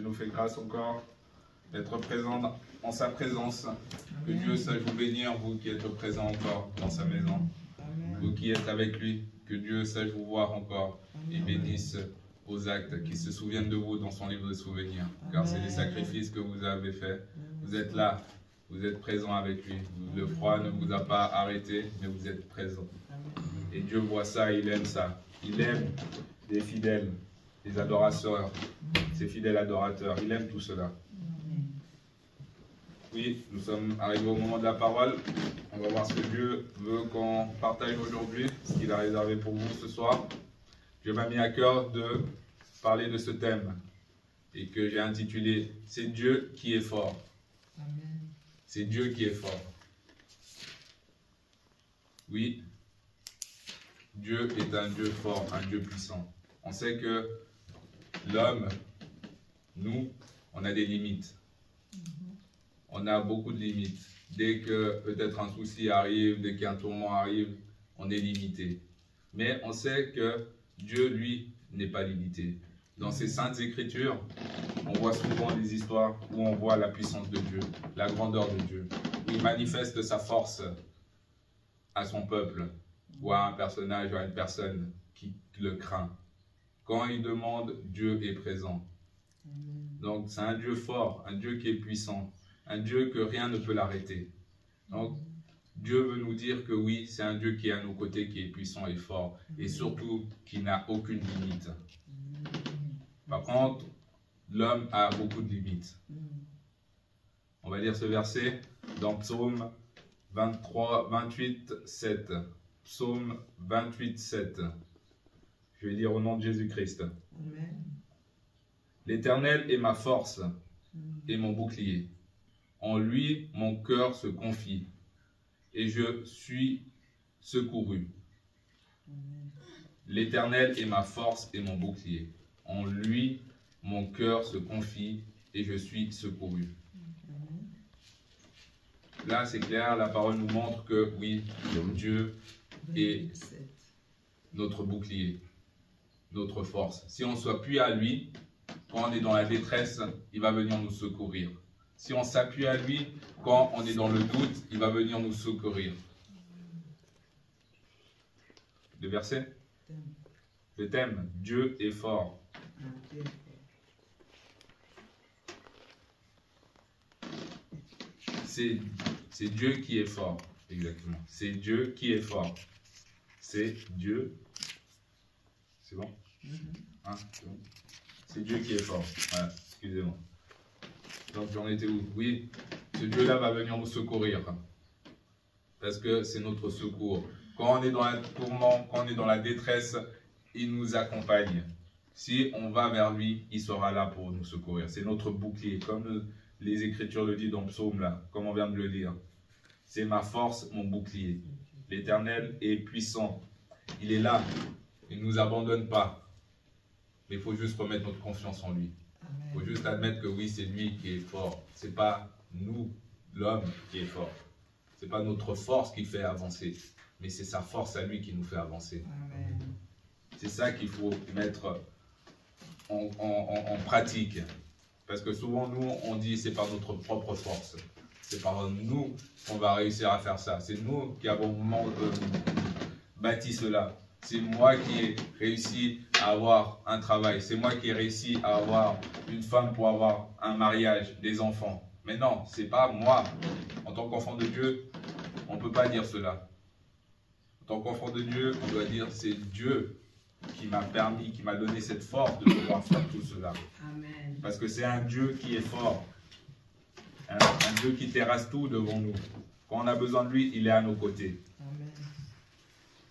nous fait grâce encore d'être présent en sa présence. Que Dieu sache vous bénir, vous qui êtes présents encore dans sa maison. Amen. Vous qui êtes avec lui, que Dieu sache vous voir encore et bénisse vos actes, qui se souviennent de vous dans son livre de souvenirs. Car c'est des sacrifices que vous avez faits. Vous êtes là, vous êtes présent avec lui. Le froid ne vous a pas arrêté, mais vous êtes présent. Et Dieu voit ça, il aime ça. Il aime les fidèles, les adorateurs, ses fidèles adorateurs. Il aime tout cela. Oui, nous sommes arrivés au moment de la parole. On va voir ce que Dieu veut qu'on partage aujourd'hui, ce qu'il a réservé pour vous ce soir. Dieu m'a mis à cœur de parler de ce thème et que j'ai intitulé « C'est Dieu qui est fort ». C'est Dieu qui est fort. Oui, Dieu est un Dieu fort, un Dieu puissant. On sait que l'homme, nous, on a des limites. On a beaucoup de limites. Dès que peut-être un souci arrive, dès qu'un tourment arrive, on est limité. Mais on sait que Dieu, lui, n'est pas limité. Dans ces saintes écritures, on voit souvent des histoires où on voit la puissance de Dieu, la grandeur de Dieu. Il manifeste sa force à son peuple, ou à un personnage, ou à une personne qui le craint. Quand il demande, Dieu est présent. Donc c'est un Dieu fort, un Dieu qui est puissant, un Dieu que rien ne peut l'arrêter. Donc Dieu veut nous dire que oui, c'est un Dieu qui est à nos côtés, qui est puissant et fort, et surtout qui n'a aucune limite. Par contre, l'homme a beaucoup de limites. On va lire ce verset dans Psaume 28, 7. Psaume 28, 7. Je vais lire au nom de Jésus-Christ. L'Éternel est ma force et mon bouclier. En lui, mon cœur se confie et je suis secouru. L'Éternel est ma force et mon bouclier. En lui, mon cœur se confie et je suis secouru. Là, c'est clair, la parole nous montre que oui, Dieu est notre bouclier, notre force. Si on s'appuie à lui, quand on est dans la détresse, il va venir nous secourir. Si on s'appuie à lui, quand on est dans le doute, il va venir nous secourir. Le verset? Le thème, Dieu est fort. C'est Dieu qui est fort, exactement. C'est Dieu qui est fort. C'est Dieu. C'est bon? Hein, c'est bon. C'est Dieu qui est fort. Voilà, excusez-moi. Donc j'en étais où? Oui, ce Dieu-là va venir nous secourir. Parce que c'est notre secours. Quand on est dans le tourment, quand on est dans la détresse, il nous accompagne. Si on va vers lui, il sera là pour nous secourir. C'est notre bouclier, comme les Écritures le disent dans le psaume, là, comme on vient de le lire. C'est ma force, mon bouclier. L'Éternel est puissant. Il est là. Il ne nous abandonne pas. Mais il faut juste remettre notre confiance en lui. Il faut juste admettre que oui, c'est lui qui est fort. Ce n'est pas nous, l'homme, qui est fort. Ce n'est pas notre force qui fait avancer. Mais c'est sa force à lui qui nous fait avancer. C'est ça qu'il faut mettre en pratique. Parce que souvent, nous, on dit c'est par notre propre force. C'est par nous qu'on va réussir à faire ça. C'est nous qui avons bâti cela. C'est moi qui ai réussi à avoir un travail. C'est moi qui ai réussi à avoir une femme pour avoir un mariage, des enfants. Mais non, c'est pas moi. En tant qu'enfant de Dieu, on ne peut pas dire cela. En tant qu'enfant de Dieu, on doit dire c'est Dieu qui m'a permis, qui m'a donné cette force de pouvoir faire tout cela. Amen. Parce que c'est un Dieu qui est fort. Un Dieu qui terrasse tout devant nous. Quand on a besoin de lui, il est à nos côtés. Amen.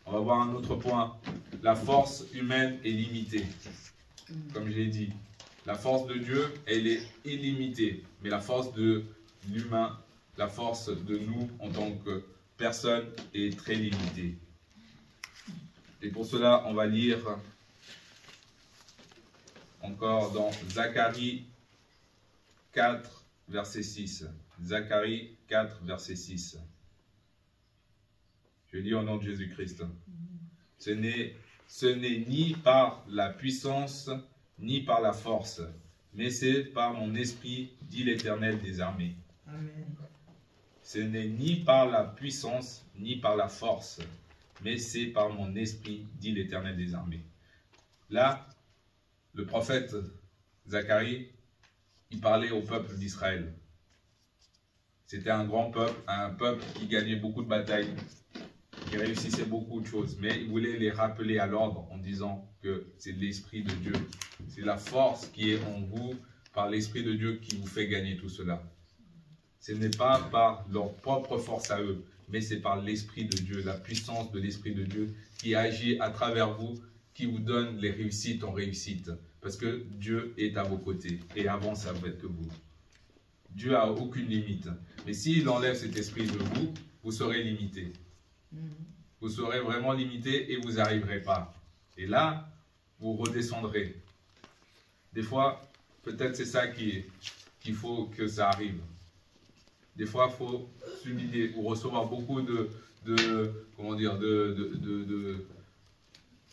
On va voir un autre point. La force humaine est limitée. Comme je l'ai dit, la force de Dieu, elle est illimitée. Mais la force de l'humain, la force de nous en tant que personne est très limitée. Et pour cela, on va lire encore dans Zacharie 4, verset 6. Zacharie 4, verset 6. Je lis au nom de Jésus-Christ. Ce n'est ni par la puissance, ni par la force, mais c'est par mon esprit, dit l'Éternel des armées. Amen. Ce n'est ni par la puissance, ni par la force, mais c'est par mon esprit, dit l'Éternel des armées. Là, le prophète Zacharie, il parlait au peuple d'Israël. C'était un grand peuple, un peuple qui gagnait beaucoup de batailles, qui réussissait beaucoup de choses, mais il voulait les rappeler à l'ordre en disant que c'est l'Esprit de Dieu. C'est la force qui est en vous par l'Esprit de Dieu qui vous fait gagner tout cela. Ce n'est pas par leur propre force à eux, mais c'est par l'Esprit de Dieu, la puissance de l'Esprit de Dieu qui agit à travers vous, qui vous donne les réussites en réussite. Parce que Dieu est à vos côtés et avant ça va être que vous. Dieu n'a aucune limite. Mais s'il enlève cet esprit de vous, vous serez limité. Vous serez vraiment limité et vous n'arriverez pas. Et là, vous redescendrez. Des fois, peut-être c'est ça qu'il faut que ça arrive. Des fois, il faut s'humilier ou recevoir beaucoup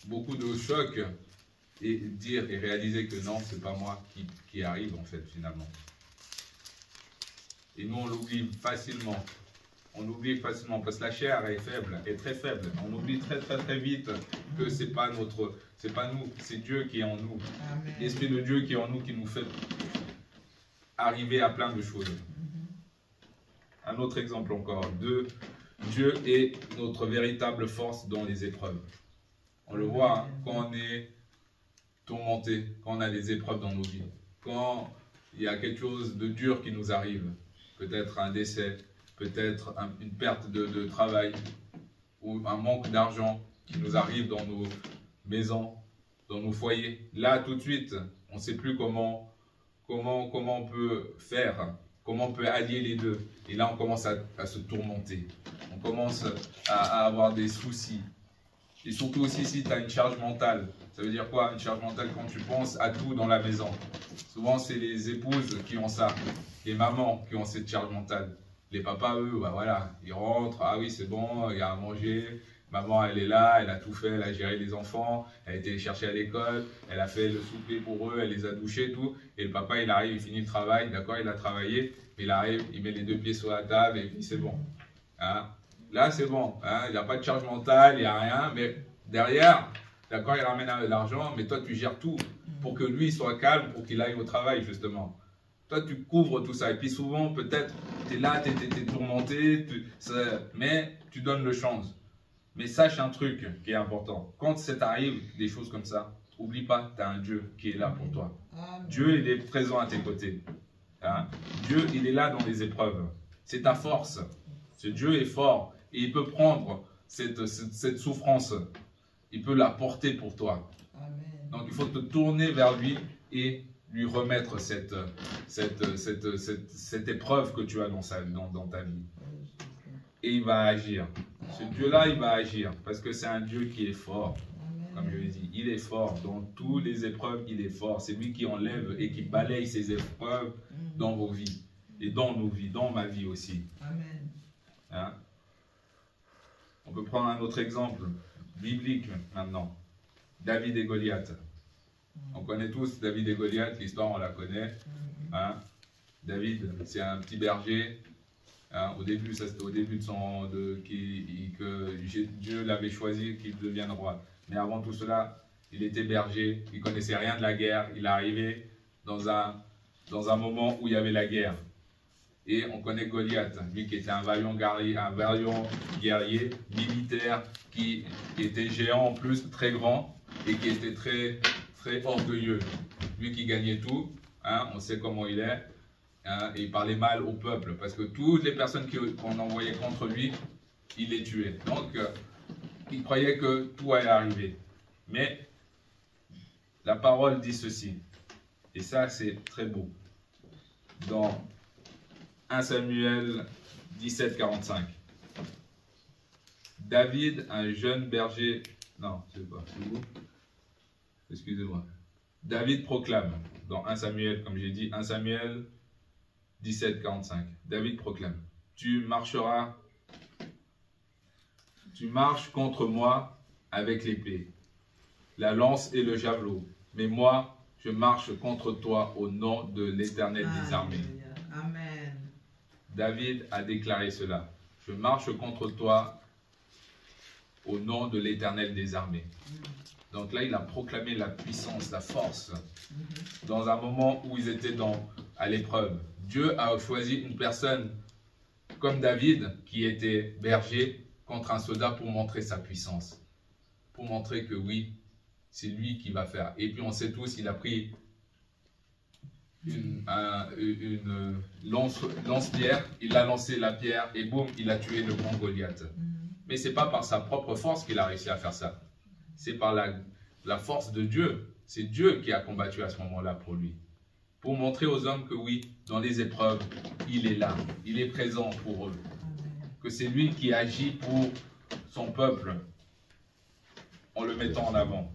beaucoup de chocs et dire et réaliser que non, c'est pas moi qui arrive en fait finalement. Et nous, on l'oublie facilement. On oublie facilement parce que la chair est faible, est très faible. On oublie très très très vite que c'est pas nous, c'est Dieu qui est en nous. L'Esprit de Dieu qui est en nous, qui nous fait arriver à plein de choses. Un autre exemple encore. Dieu est notre véritable force dans les épreuves. On le voit hein, quand on est tourmenté, quand on a des épreuves dans nos vies, quand il y a quelque chose de dur qui nous arrive, peut-être un décès, peut-être une perte de travail ou un manque d'argent qui nous arrive dans nos maisons, dans nos foyers. Là, tout de suite, on ne sait plus comment on peut faire, comment on peut allier les deux. Et là, on commence à se tourmenter. On commence à avoir des soucis. Et surtout aussi si tu as une charge mentale. Ça veut dire quoi, une charge mentale? Quand tu penses à tout dans la maison. Souvent, c'est les épouses qui ont ça. Les mamans qui ont cette charge mentale. Les papas, eux, bah voilà, ils rentrent. Ah oui, c'est bon, il y a à manger. Maman, elle est là, elle a tout fait, elle a géré les enfants, elle a été les chercher à l'école, elle a fait le souper pour eux, elle les a douchés, tout. Et le papa, il arrive, il finit le travail, d'accord, il a travaillé, mais il arrive, il met les deux pieds sur la table et puis c'est bon. Hein? Là, c'est bon, hein? Il n'y a pas de charge mentale, il n'y a rien, mais derrière, d'accord, il ramène l'argent, mais toi, tu gères tout pour que lui soit calme, pour qu'il aille au travail, justement. Toi, tu couvres tout ça. Et puis souvent, peut-être, tu es là, tu es tourmenté, mais tu donnes le chance. Mais sache un truc qui est important. Quand ça t'arrive, des choses comme ça, oublie pas, tu as un Dieu qui est là pour toi. Dieu, il est présent à tes côtés. Hein? Dieu, il est là dans les épreuves. C'est ta force. Ce Dieu est fort et il peut prendre cette souffrance. Il peut la porter pour toi. Amen. Donc, il faut te tourner vers lui et lui remettre cette épreuve que tu as dans ta vie. Et il va agir. Ce Dieu-là, il va agir parce que c'est un Dieu qui est fort. Comme je l'ai dit, il est fort. Dans toutes les épreuves, il est fort. C'est lui qui enlève et qui balaye ces épreuves dans vos vies. Et dans nos vies, dans ma vie aussi. Amen. Hein? On peut prendre un autre exemple biblique maintenant. David et Goliath. On connaît tous David et Goliath, l'histoire on la connaît. Hein? David, c'est un petit berger. Hein? Au début, ça c'était au début que Dieu l'avait choisi qu'il devienne roi. Mais avant tout cela, il était berger, il ne connaissait rien de la guerre. Il est arrivé dans un moment où il y avait la guerre. Et on connaît Goliath, lui qui était un vaillant guerrier militaire, qui était géant en plus, très grand, et qui était très, très orgueilleux. Lui qui gagnait tout, hein, on sait comment il est, hein, et il parlait mal au peuple, parce que toutes les personnes qu'on envoyait contre lui, il les tuait. Donc, il croyait que tout allait arriver. Mais, la parole dit ceci, et ça c'est très beau. Dans 1 Samuel 17, 45. David, un jeune berger... Non, c'est pas, c'est vous. Excusez-moi. David proclame, dans 1 Samuel, comme j'ai dit, 1 Samuel 17, 45. David proclame, tu marches contre moi avec l'épée, la lance et le javelot, mais moi, Je marche contre toi au nom de l'Éternel des armées. Amen. David a déclaré cela. Je marche contre toi au nom de l'Éternel des armées. Donc là, il a proclamé la puissance, la force, dans un moment où ils étaient à l'épreuve. Dieu a choisi une personne comme David, qui était berger, contre un soldat pour montrer sa puissance. Pour montrer que oui, c'est lui qui va faire. Et puis on sait tous, il a pris une lance-pierre, il a lancé la pierre et boum, il a tué le grand Goliath. Mais ce n'est pas par sa propre force qu'il a réussi à faire ça. C'est par la force de Dieu. C'est Dieu qui a combattu à ce moment-là pour lui. Pour montrer aux hommes que oui, dans les épreuves, il est là. Il est présent pour eux. Que c'est lui qui agit pour son peuple en le mettant en avant.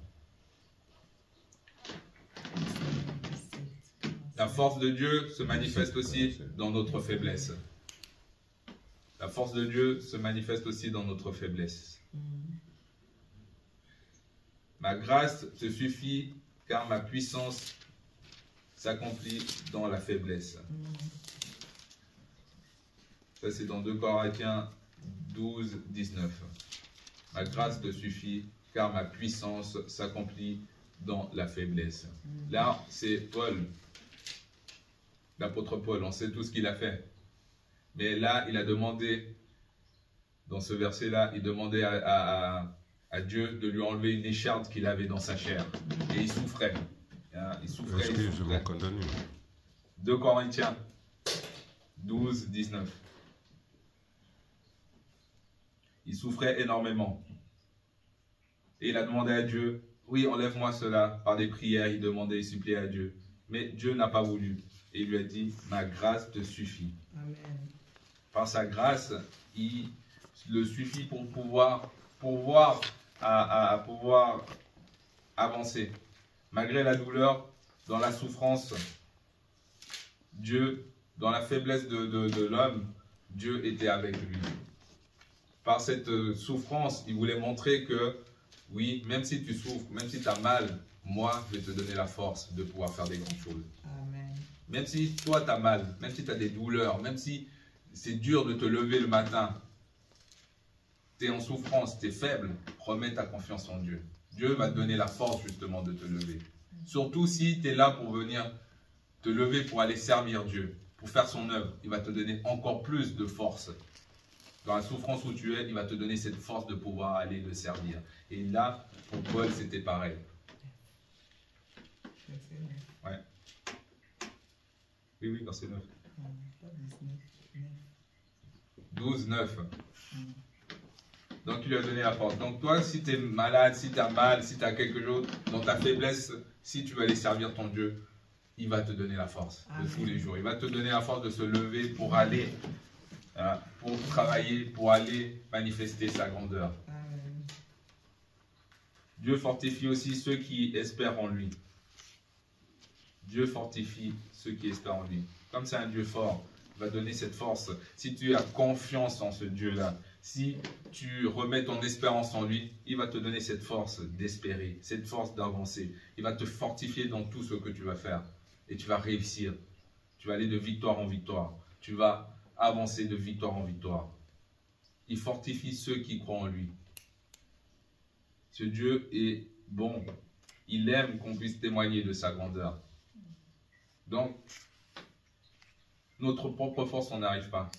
La force de Dieu se manifeste aussi dans notre faiblesse. La force de Dieu se manifeste aussi dans notre faiblesse. Ma grâce te suffit, car ma puissance s'accomplit dans la faiblesse. Ça, c'est dans 2 Corinthiens 12, 19. Ma grâce te suffit, car ma puissance s'accomplit dans la faiblesse. Là, c'est Paul, l'apôtre Paul, on sait tout ce qu'il a fait. Mais là, il a demandé, dans ce verset-là, il demandait à Dieu de lui enlever une écharde qu'il avait dans sa chair. Et il souffrait. Il souffrait. Est-ce que je m'en condamne? 2 Corinthiens 12, 19. Il souffrait énormément. Et il a demandé à Dieu, oui, enlève-moi cela. Par des prières, il demandait, il suppliait à Dieu. Mais Dieu n'a pas voulu. Et il lui a dit, ma grâce te suffit. Amen. Par sa grâce, il le suffit pour pouvoir avancer. Malgré la douleur, dans la souffrance, Dieu, dans la faiblesse de l'homme, Dieu était avec lui. Par cette souffrance, il voulait montrer que, oui, même si tu souffres, même si tu as mal, moi, je vais te donner la force de pouvoir faire des grandes choses. Amen. Même si toi, tu as mal, même si tu as des douleurs, même si c'est dur de te lever le matin, tu es en souffrance, tu es faible, remets ta confiance en Dieu. Dieu va te donner la force justement de te lever. Surtout si tu es là pour venir te lever pour aller servir Dieu, pour faire son œuvre, il va te donner encore plus de force. Dans la souffrance où tu es, il va te donner cette force de pouvoir aller le servir. Et là, pour Paul, c'était pareil. Ouais. Oui, verset 9. 12, 9. Donc, tu lui as donné la force. Donc, toi, si tu es malade, si tu as mal, si tu as quelque chose, dans ta faiblesse, si tu veux aller servir ton Dieu, il va te donner la force de tous les jours. Il va te donner la force de se lever pour aller, pour travailler, pour aller manifester sa grandeur. Amen. Dieu fortifie aussi ceux qui espèrent en lui. Dieu fortifie ceux qui espèrent en lui. Comme c'est un Dieu fort, il va donner cette force. Si tu as confiance en ce Dieu-là, si tu remets ton espérance en lui, il va te donner cette force d'espérer, cette force d'avancer. Il va te fortifier dans tout ce que tu vas faire. Et tu vas réussir. Tu vas aller de victoire en victoire. Tu vas avancer de victoire en victoire. Il fortifie ceux qui croient en lui. Ce Dieu est bon. Il aime qu'on puisse témoigner de sa grandeur. Donc, notre propre force, on n'arrive pas.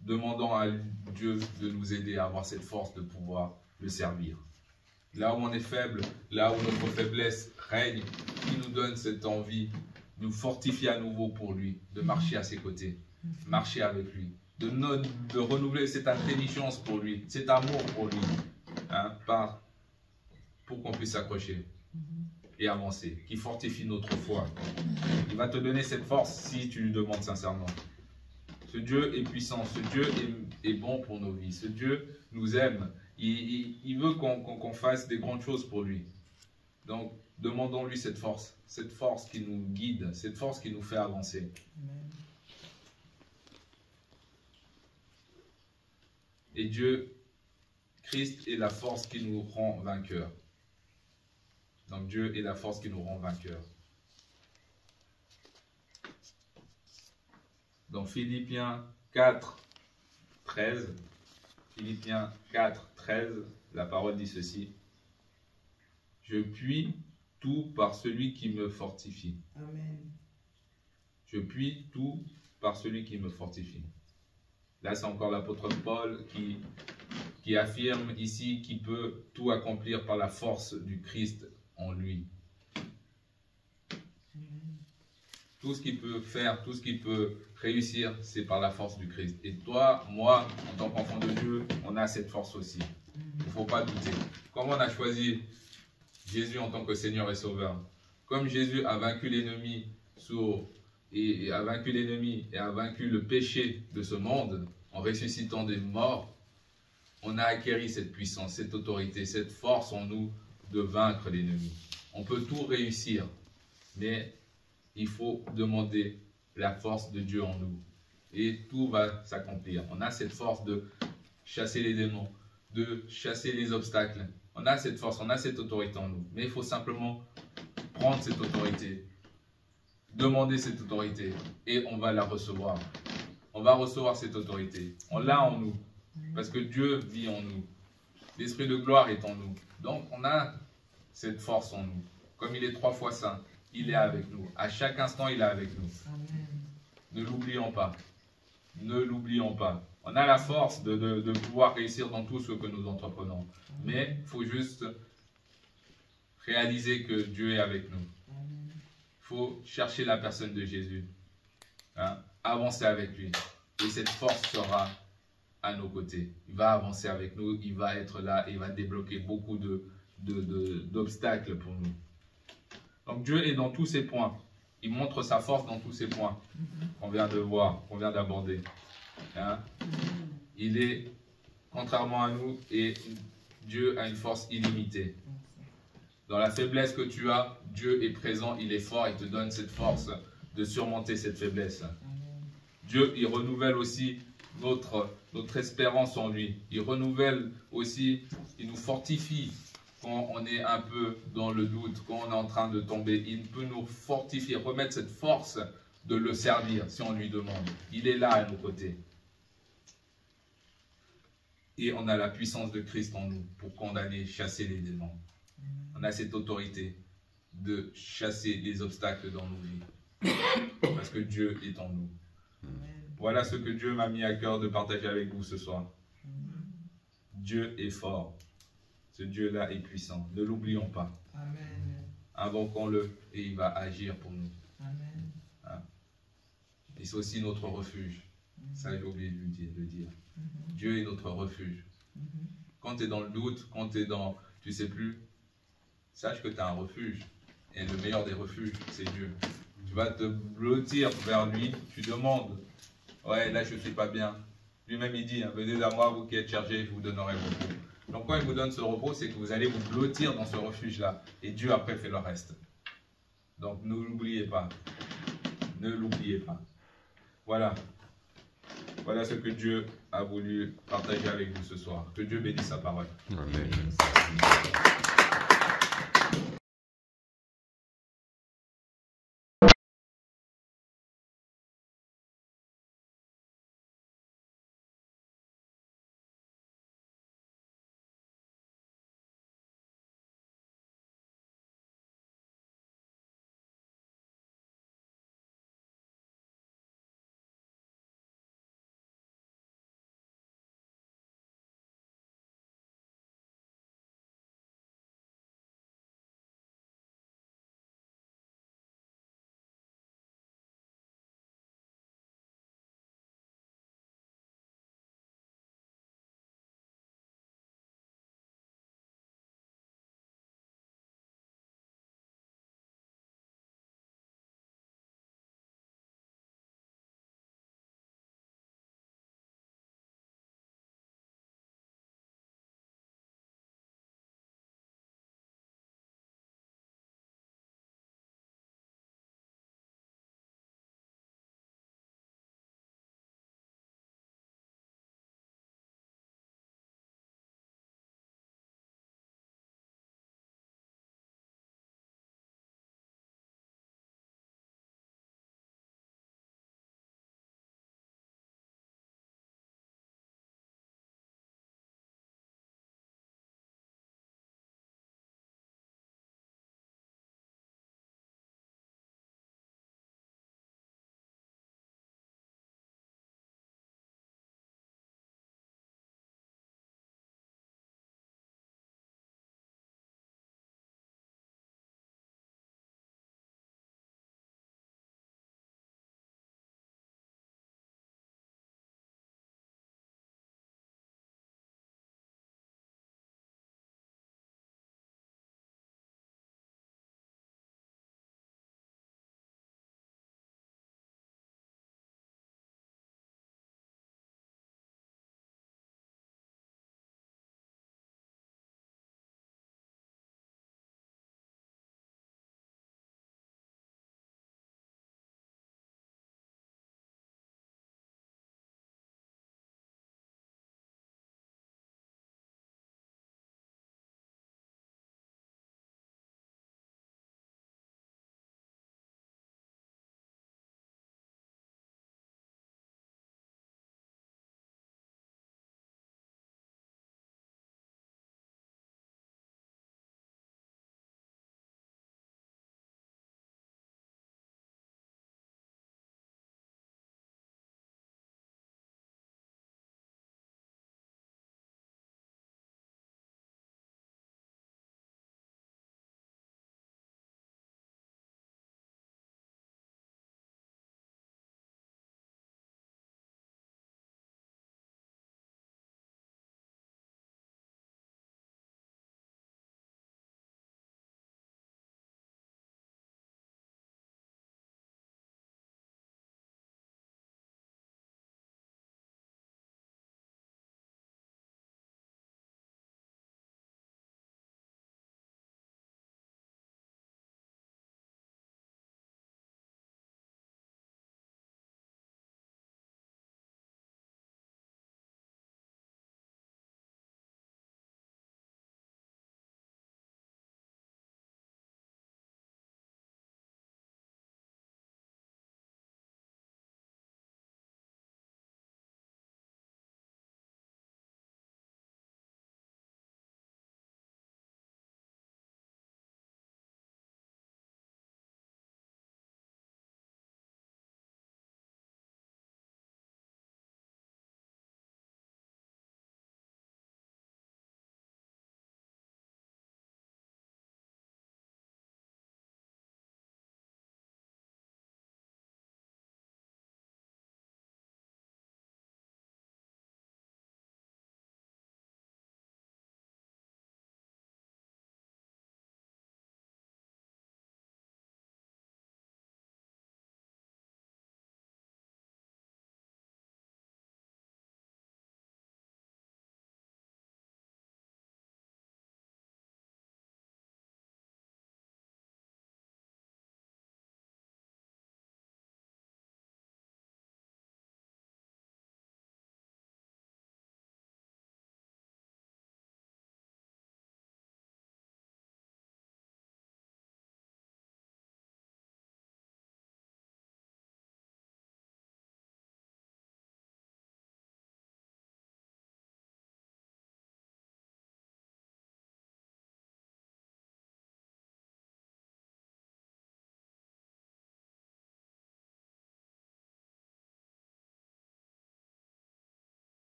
Demandons à Dieu de nous aider à avoir cette force de pouvoir le servir. Là où on est faible, là où notre faiblesse règne, il nous donne cette envie, nous fortifier à nouveau pour lui, de marcher à ses côtés, marcher avec lui, de renouveler cette intelligence pour lui, cet amour pour lui, pour qu'on puisse s'accrocher et avancer, qui fortifie notre foi. Il va te donner cette force si tu lui demandes sincèrement. Ce Dieu est puissant, ce Dieu est bon pour nos vies, ce Dieu nous aime, il veut qu'on fasse des grandes choses pour lui. Donc, demandons-lui cette force qui nous guide, cette force qui nous fait avancer. Amen. Et Dieu, Christ est la force qui nous rend vainqueurs. Donc Dieu est la force qui nous rend vainqueurs. Dans Philippiens 4, 13, Philippiens 4, 13, la parole dit ceci. Je puis tout par celui qui me fortifie. Amen. Je puis tout par celui qui me fortifie. Là, c'est encore l'apôtre Paul qui affirme ici qu'il peut tout accomplir par la force du Christ en lui. Tout ce qu'il peut faire, tout ce qu'il peut réussir, c'est par la force du Christ. Et toi, moi, en tant qu'enfant de Dieu, on a cette force aussi. Il ne faut pas douter. Comme on a choisi Jésus en tant que Seigneur et Sauveur, comme Jésus a vaincu l'ennemi et a vaincu l'ennemi et a vaincu le péché de ce monde en ressuscitant des morts, on a acquéri cette puissance, cette autorité, cette force en nous de vaincre l'ennemi. On peut tout réussir, mais il faut demander la force de Dieu en nous. Et tout va s'accomplir. On a cette force de chasser les démons, de chasser les obstacles. On a cette force, on a cette autorité en nous. Mais il faut simplement prendre cette autorité, demander cette autorité, et on va la recevoir. On va recevoir cette autorité. On l'a en nous, parce que Dieu vit en nous. L'Esprit de gloire est en nous. Donc on a cette force en nous. Comme il est 3 fois saint, il est avec nous. À chaque instant, il est avec nous. Amen. Ne l'oublions pas. Ne l'oublions pas. On a la force de pouvoir réussir dans tout ce que nous entreprenons. Mais il faut juste réaliser que Dieu est avec nous. Il faut chercher la personne de Jésus. Hein? Avancer avec lui. Et cette force sera à nos côtés. Il va avancer avec nous. Il va être là et il va débloquer beaucoup d'obstacles pour nous. Donc Dieu est dans tous ses points. Il montre sa force dans tous ses points qu'on vient de voir, qu'on vient d'aborder. Hein? Il est, contrairement à nous, et Dieu a une force illimitée. Dans la faiblesse que tu as, Dieu est présent, il est fort, il te donne cette force de surmonter cette faiblesse. Dieu, il renouvelle aussi notre espérance en lui. Il renouvelle aussi, il nous fortifie. Quand on est un peu dans le doute, quand on est en train de tomber, il peut nous fortifier, remettre cette force de le servir si on lui demande. Il est là à nos côtés. Et on a la puissance de Christ en nous pour condamner, chasser les démons. On a cette autorité de chasser les obstacles dans nos vies. Parce que Dieu est en nous. Voilà ce que Dieu m'a mis à cœur de partager avec vous ce soir. Dieu est fort. Ce Dieu-là est puissant. Ne l'oublions pas. Amen. Invoquons-le et il va agir pour nous. Amen. Hein? Et c'est aussi notre refuge. Ça, j'ai oublié de le dire. Dieu est notre refuge. Quand tu es dans le doute, quand tu es dans tu sais plus, sache que tu as un refuge. Et le meilleur des refuges, c'est Dieu. Tu vas te blottir vers lui. Tu demandes, ouais, là je ne suis pas bien. Lui-même il dit, venez à moi, vous qui êtes chargés, je vous donnerai vos repos. Donc quand il vous donne ce repos, c'est que vous allez vous blottir dans ce refuge-là. Et Dieu après fait le reste. Donc ne l'oubliez pas. Ne l'oubliez pas. Voilà. Voilà ce que Dieu a voulu partager avec vous ce soir. Que Dieu bénisse sa parole. Amen.